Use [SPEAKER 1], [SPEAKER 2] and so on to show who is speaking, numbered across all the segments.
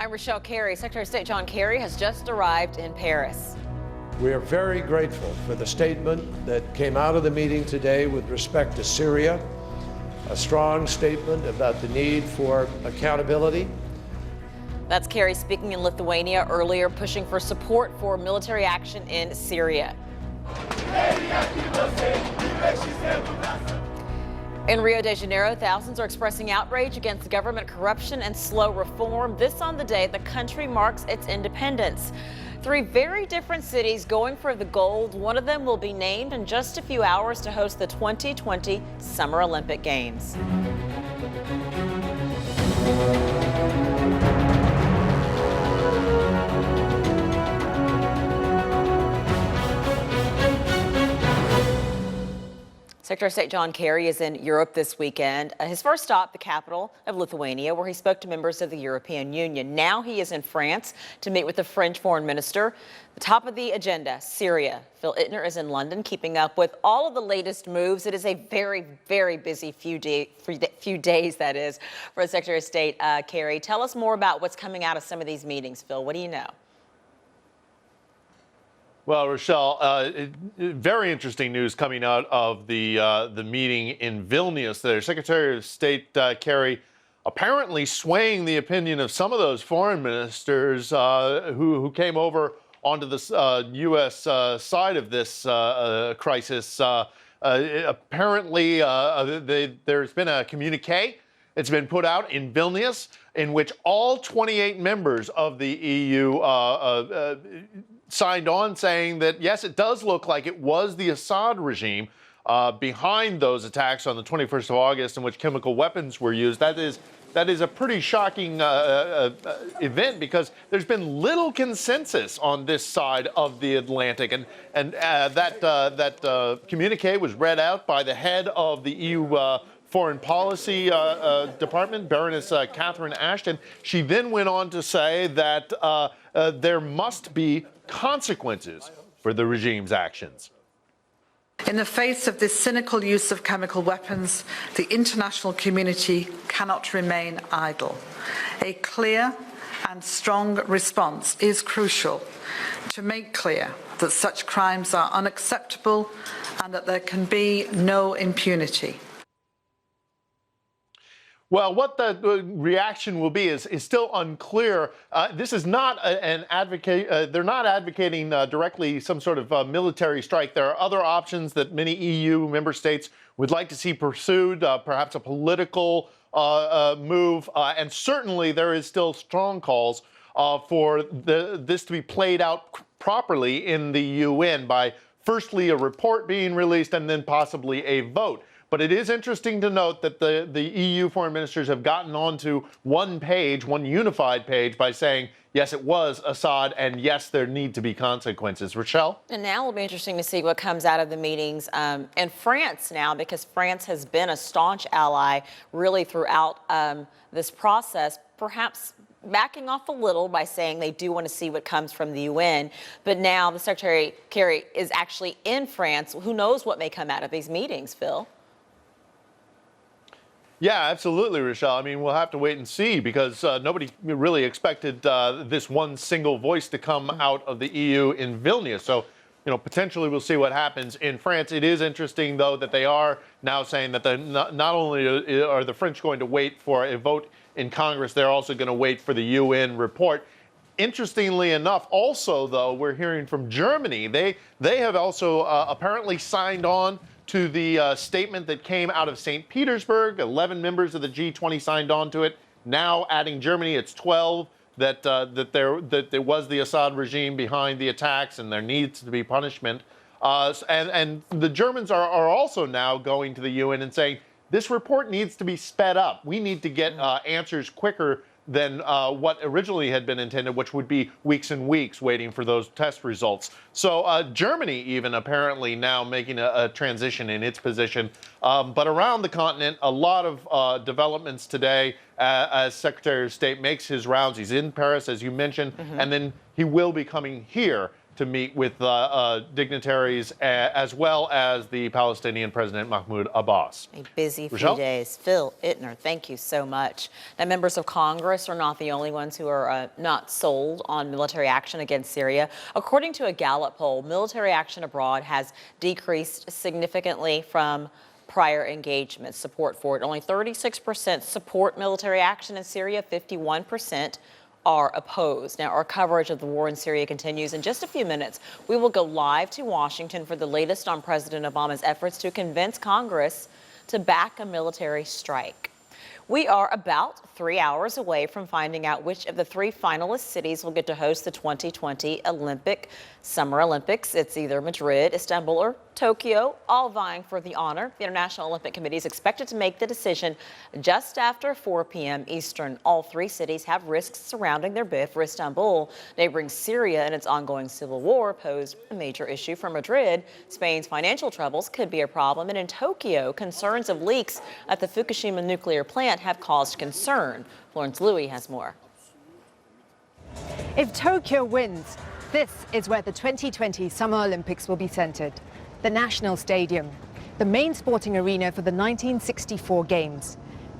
[SPEAKER 1] I'm Rochelle Carey. Secretary of State John Kerry has just arrived in Paris.
[SPEAKER 2] We are very grateful for the statement that came out of the meeting today with respect to Syria, a strong statement about the need for accountability.
[SPEAKER 1] That's Kerry speaking in Lithuania earlier, pushing for support for military action in Syria. In Rio de Janeiro, thousands are expressing outrage against government corruption and slow reform. This on the day the country marks its independence. Three very different cities going for the gold. One of them will be named in just a few hours to host the 2020 Summer Olympic Games. Secretary of State John Kerry is in Europe this weekend. His first stop, the capital of Lithuania, where he spoke to members of the European Union. Now he is in France to meet with the French foreign minister. The top of the agenda, Syria. Phil Ittner is in London, keeping up with all of the latest moves. It is a very, very busy few days, that is, for the Secretary of State, Kerry. Tell us more about what's coming out of some of these meetings, Phil. What do you know?
[SPEAKER 3] Well, Rochelle, very interesting news coming out of the meeting in Vilnius there. Secretary of State Kerry apparently swaying the opinion of some of those foreign ministers who came over onto the U.S. side of this crisis. Apparently, there's been a communique. It's been put out in Vilnius in which all 28 members of the EU signed on, saying that, yes, it does look like it was the Assad regime behind those attacks on the 21st of August in which chemical weapons were used. That is a pretty shocking event because there's been little consensus on this side of the Atlantic. And that communique was read out by the head of the EU Foreign Policy Department, Baroness Catherine Ashton. She then went on to say that there must be consequences for the regime's actions.
[SPEAKER 4] In the face of this cynical use of chemical weapons, the international community cannot remain idle. A clear and strong response is crucial to make clear that such crimes are unacceptable and that there can be no impunity.
[SPEAKER 3] Well, what the reaction will be is still unclear. This is not an advocate. They're not advocating directly some sort of military strike. There are other options that many EU member states would like to see pursued, perhaps a political move. And certainly there is still strong calls for this to be played out properly in the UN by firstly a report being released and then possibly a vote. But it is interesting to note that the EU foreign ministers have gotten onto one page, one unified page, by saying, yes, it was Assad, and yes, there need to be consequences. Rochelle?
[SPEAKER 1] And now it'll be interesting to see what comes out of the meetings in France now, because France has been a staunch ally really throughout this process, perhaps backing off a little by saying they do want to see what comes from the UN. But now the Secretary Kerry is actually in France. Who knows what may come out of these meetings, Phil?
[SPEAKER 3] Yeah, absolutely, Rochelle. I mean, we'll have to wait and see because nobody really expected this one single voice to come out of the EU in Vilnius. So, potentially we'll see what happens in France. It is interesting, though, that they are now saying that not only are the French going to wait for a vote in Congress, they're also going to wait for the UN report. Interestingly enough, also, though, we're hearing from Germany. They have also apparently signed on to the statement that came out of St. Petersburg. 11 members of the G20 signed on to it. Now, adding Germany, it's 12 that there was the Assad regime behind the attacks, and there needs to be punishment. And the Germans are also now going to the UN and saying this report needs to be sped up. We need to get answers quicker than what originally had been intended, which would be weeks and weeks waiting for those test results. So Germany even apparently now making a transition in its position. But around the continent, a lot of developments today as Secretary of State makes his rounds. He's in Paris, as you mentioned, and then he will be coming here to meet with dignitaries as well as the Palestinian President Mahmoud Abbas.
[SPEAKER 1] A busy few
[SPEAKER 3] Rochelle?
[SPEAKER 1] days. Phil Ittner, thank you so much. Now, members of Congress are not the only ones who are not sold on military action against Syria. According to a Gallup poll, military action abroad has decreased significantly from prior engagements. Support for it. Only 36% support military action in Syria, 51% are opposed. Now, our coverage of the war in Syria continues. In just a few minutes, we will go live to Washington for the latest on President Obama's efforts to convince Congress to back a military strike. We are about 3 hours away from finding out which of the 3 finalist cities will get to host the 2020 Summer Olympics. It's either Madrid, Istanbul, or Tokyo, all vying for the honor. The International Olympic Committee is expected to make the decision just after 4 p.m. Eastern. All 3 cities have risks surrounding their bid. For Istanbul, neighboring Syria and its ongoing civil war pose a major issue. For Madrid, Spain's financial troubles could be a problem. And in Tokyo, concerns of leaks at the Fukushima nuclear plant have caused concern. Florence Louie has more.
[SPEAKER 5] If Tokyo wins, this is where the 2020 Summer Olympics will be centered. The National Stadium, the main sporting arena for the 1964 Games.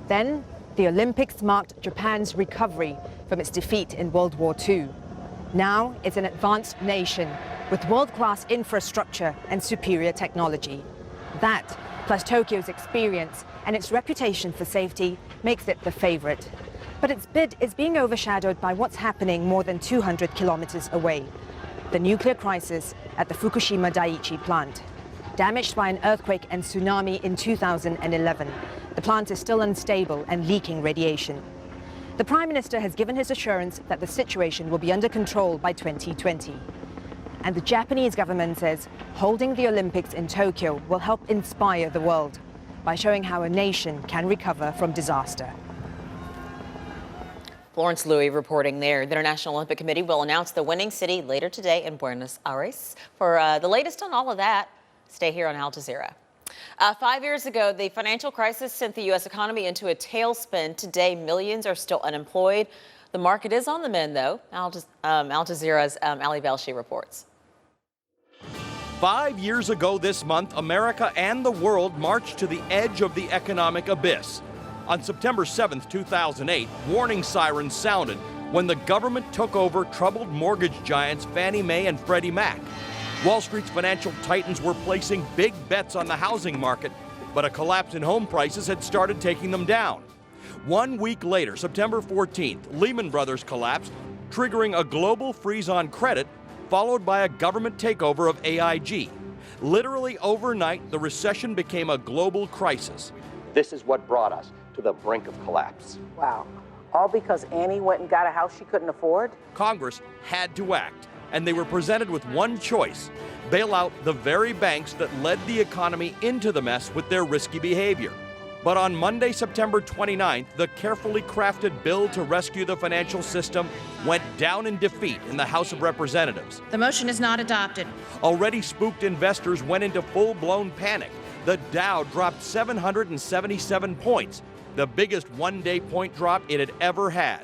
[SPEAKER 5] Then, the Olympics marked Japan's recovery from its defeat in World War II. Now, it's an advanced nation with world-class infrastructure and superior technology. That, plus Tokyo's experience and its reputation for safety, makes it the favorite. But its bid is being overshadowed by what's happening more than 200 kilometers away. The nuclear crisis at the Fukushima Daiichi plant. Damaged by an earthquake and tsunami in 2011, the plant is still unstable and leaking radiation. The Prime Minister has given his assurance that the situation will be under control by 2020. And the Japanese government says holding the Olympics in Tokyo will help inspire the world by showing how a nation can recover from disaster.
[SPEAKER 1] Florence Louie reporting there. The International Olympic Committee will announce the winning city later today in Buenos Aires. For the latest on all of that, stay here on Al Jazeera. 5 years ago, the financial crisis sent the U.S. economy into a tailspin. Today, millions are still unemployed. The market is on the mend, though. Al Jazeera's Ali Velshi reports.
[SPEAKER 6] 5 years ago this month, America and the world marched to the edge of the economic abyss. On September 7, 2008, warning sirens sounded when the government took over troubled mortgage giants Fannie Mae and Freddie Mac. Wall Street's financial titans were placing big bets on the housing market, but a collapse in home prices had started taking them down. 1 week later, September 14th, Lehman Brothers collapsed, triggering a global freeze on credit, followed by a government takeover of AIG. Literally overnight, the recession became a global crisis.
[SPEAKER 7] This is what brought us to the brink of collapse.
[SPEAKER 8] Wow. All because Annie went and got a house she couldn't afford?
[SPEAKER 6] Congress had to act, and they were presented with one choice: bail out the very banks that led the economy into the mess with their risky behavior. But on Monday, September 29th, the carefully crafted bill to rescue the financial system went down in defeat in the House of Representatives.
[SPEAKER 9] The motion is not adopted.
[SPEAKER 6] Already spooked investors went into full-blown panic. The Dow dropped 777 points, the biggest one-day point drop it had ever had.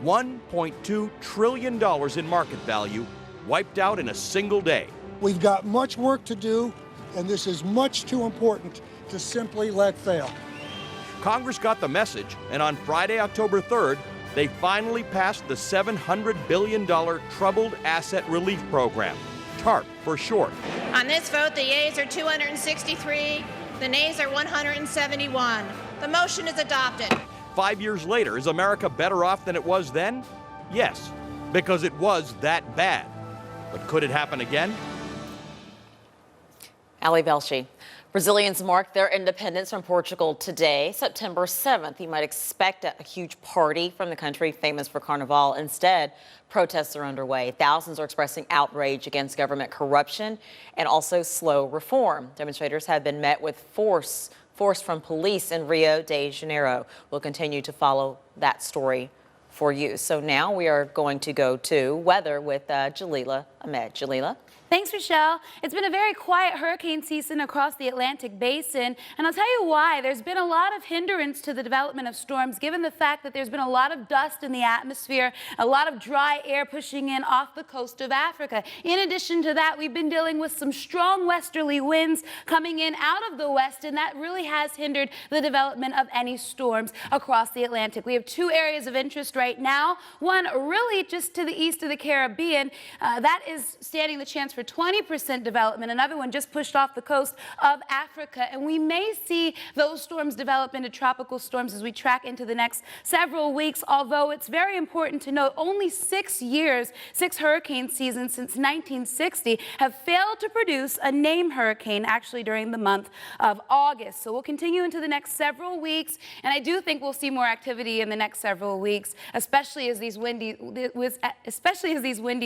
[SPEAKER 6] $1.2 trillion in market value wiped out in a single day.
[SPEAKER 10] We've got much work to do, and this is much too important to simply let fail.
[SPEAKER 6] Congress got the message, and on Friday, October 3rd, they finally passed the $700 billion Troubled Asset Relief Program, TARP for short.
[SPEAKER 9] On this vote, the yeas are 263, the nays are 171. The motion is adopted.
[SPEAKER 6] 5 years later, is America better off than it was then? Yes, because it was that bad. But could it happen again?
[SPEAKER 1] Ali Velshi. Brazilians mark their independence from Portugal today, September 7th. You might expect a huge party from the country famous for Carnival. Instead, protests are underway. Thousands are expressing outrage against government corruption and also slow reform. Demonstrators have been met with force from police in Rio de Janeiro. We'll continue to follow that story for you. So now we are going to go to weather with Jalila Ahmed. Jalila?
[SPEAKER 11] Thanks, Rochelle. It's been a very quiet hurricane season across the Atlantic basin, and I'll tell you why. There's been a lot of hindrance to the development of storms, given the fact that there's been a lot of dust in the atmosphere, a lot of dry air pushing in off the coast of Africa. In addition to that, we've been dealing with some strong westerly winds coming in out of the west, and that really has hindered the development of any storms across the Atlantic. We have two areas of interest right now. One really just to the east of the Caribbean. That is standing the chance for 20% development. Another one just pushed off the coast of Africa. And we may see those storms develop into tropical storms as we track into the next several weeks. Although it's very important to note only 6 hurricane seasons since 1960 have failed to produce a named hurricane actually during the month of August. So we'll continue into the next several weeks. And I do think we'll see more activity in the next several weeks, especially as these windy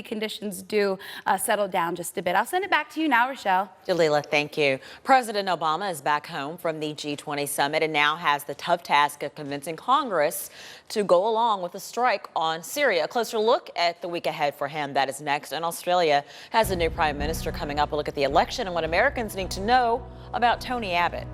[SPEAKER 11] conditions do settle down just a bit. I'll send it back to you now, Rochelle.
[SPEAKER 1] Jalila, thank you. President Obama is back home from the G20 summit and now has the tough task of convincing Congress to go along with a strike on Syria. A closer look at the week ahead for him. That is next. And Australia has a new prime minister coming up. A look at the election and what Americans need to know about Tony Abbott.